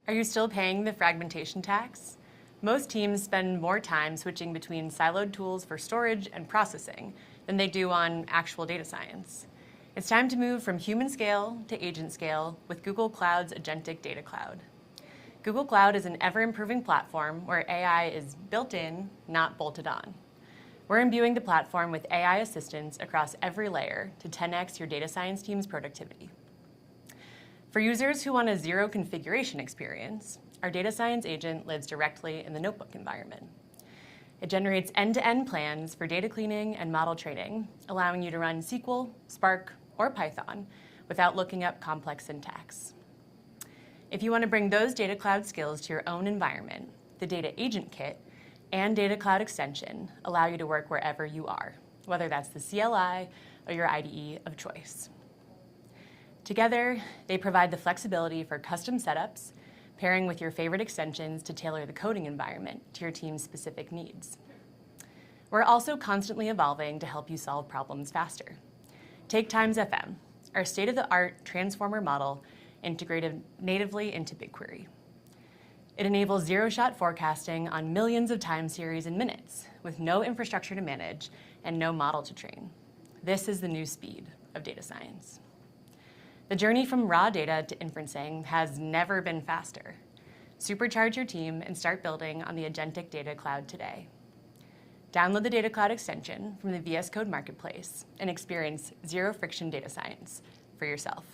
Are you still paying the fragmentation tax? Most teams spend more time switching between siloed tools for storage and processing than they do on actual data science. It's time to move from human scale to agent scale with Google Cloud's Agentic Data Cloud. Google Cloud is an ever-improving platform where AI is built in, not bolted on. We're imbuing the platform with AI assistance across every layer to 10x your data science team's productivity. For users who want a zero configuration experience, our data science agent lives directly in the notebook environment. It generates end-to-end plans for data cleaning and model training, allowing you to run SQL, Spark, or Python without looking up complex syntax. If you want to bring those data cloud skills to your own environment, the Data Agent Kit and Data Cloud Extension allow you to work wherever you are, whether that's the CLI or your IDE of choice. Together, they provide the flexibility for custom setups, pairing with your favorite extensions to tailor the coding environment to your team's specific needs. We're also constantly evolving to help you solve problems faster. Take Times FM, our state-of-the-art transformer model integrated natively into BigQuery. It enables zero-shot forecasting on millions of time series in minutes, with no infrastructure to manage and no model to train. This is the new speed of data science. The journey from raw data to inferencing has never been faster. Supercharge your team and start building on the Agentic Data Cloud today. Download the Data Cloud extension from the VS Code Marketplace and experience zero-friction data science for yourself.